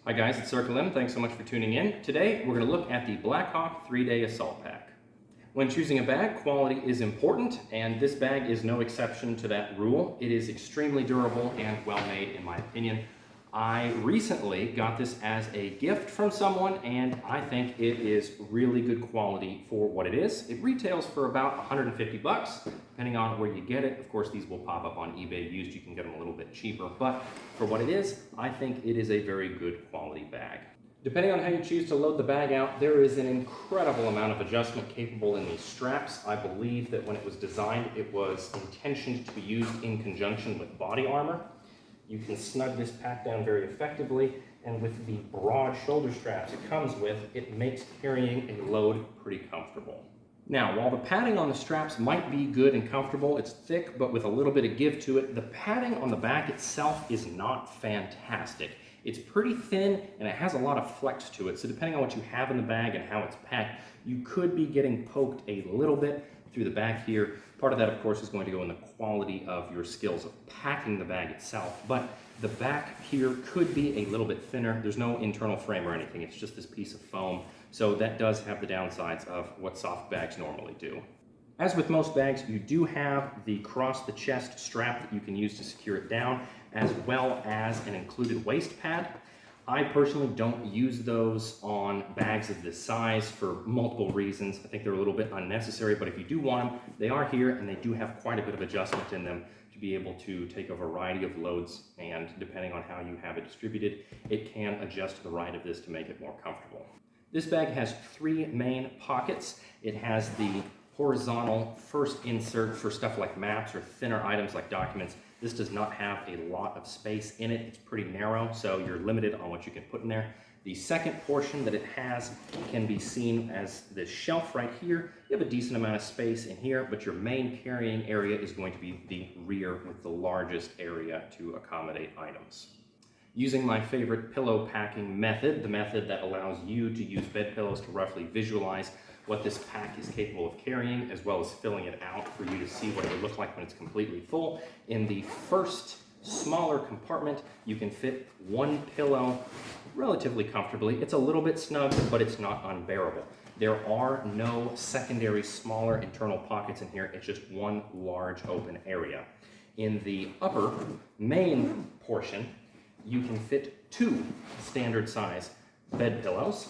Hi guys, it's Circle M. Thanks so much for tuning in. Today we're going to look at the Blackhawk 3-Day Assault Pack. When choosing a bag, quality is important, and this bag is no exception to that rule. It is extremely durable and well made in my opinion. I recently got this as a gift from someone, and I think it is really good quality for what it is. It retails for about 150 bucks, depending on where you get it. Of course, these will pop up on eBay used. You can get them a little bit cheaper, but for what it is, I think it is a very good quality bag. Depending on how you choose to load the bag out, there is an incredible amount of adjustment capable in these straps. I believe that when it was designed, it was intentioned to be used in conjunction with body armor. You can snug this pack down very effectively, and with the broad shoulder straps it comes with, it makes carrying a load pretty comfortable. Now, while the padding on the straps might be good and comfortable, it's thick but with a little bit of give to it, the padding on the back itself is not fantastic. It's pretty thin and it has a lot of flex to it, so depending on what you have in the bag and how it's packed, you could be getting poked a little bit through the back here. Part of that, of course, is going to go in the quality of your skills of packing the bag itself, but the back here could be a little bit thinner. There's no internal frame or anything, it's just this piece of foam, so that does have the downsides of what soft bags normally do. As with most bags, you do have the cross the chest strap that you can use to secure it down, as well as an included waist pad. I personally don't use those on bags of this size for multiple reasons. I think they're a little bit unnecessary, but if you do want them, they are here and they do have quite a bit of adjustment in them to be able to take a variety of loads, and depending on how you have it distributed, it can adjust to the right of this to make it more comfortable. This bag has three main pockets. It has the horizontal first insert for stuff like maps or thinner items like documents. This does not have a lot of space in it. It's pretty narrow, so you're limited on what you can put in there. The second portion that it has can be seen as this shelf right here. You have a decent amount of space in here, but your main carrying area is going to be the rear with the largest area to accommodate items. Using my favorite pillow packing method, the method that allows you to use bed pillows to roughly visualize what this pack is capable of carrying, as well as filling it out for you to see what it would look like when it's completely full. In the first smaller compartment, you can fit one pillow relatively comfortably. It's a little bit snug, but it's not unbearable. There are no secondary smaller internal pockets in here. It's just one large open area. In the upper main portion, you can fit two standard size bed pillows.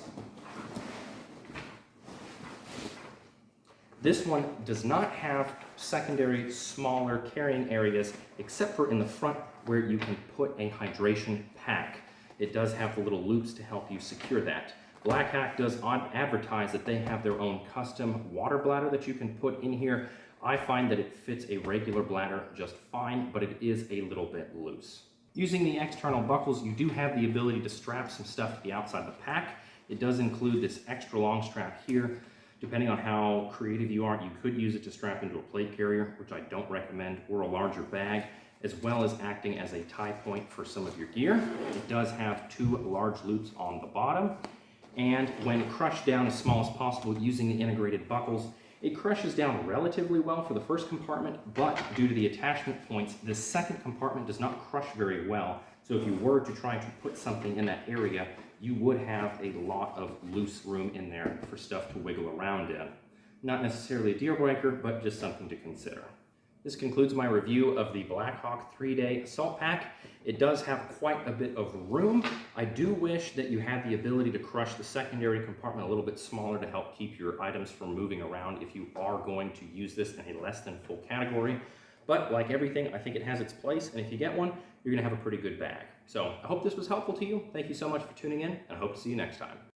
This one does not have secondary smaller carrying areas except for in the front where you can put a hydration pack. It does have the little loops to help you secure that. Blackhawk does advertise that they have their own custom water bladder that you can put in here. I find that it fits a regular bladder just fine, but it is a little bit loose. Using the external buckles, you do have the ability to strap some stuff to the outside of the pack. It does include this extra long strap here. Depending on how creative you are, you could use it to strap into a plate carrier, which I don't recommend, or a larger bag, as well as acting as a tie point for some of your gear. It does have two large loops on the bottom, and when crushed down as small as possible using the integrated buckles, it crushes down relatively well for the first compartment, but due to the attachment points, the second compartment does not crush very well. So if you were to try to put something in that area, you would have a lot of loose room in there for stuff to wiggle around in. Not necessarily a deal breaker, but just something to consider. This concludes my review of the Blackhawk 3-Day Assault Pack. It does have quite a bit of room. I do wish that you had the ability to crush the secondary compartment a little bit smaller to help keep your items from moving around if you are going to use this in a less than full category. But like everything, I think it has its place, and if you get one, you're gonna have a pretty good bag. So I hope this was helpful to you. Thank you so much for tuning in, and I hope to see you next time.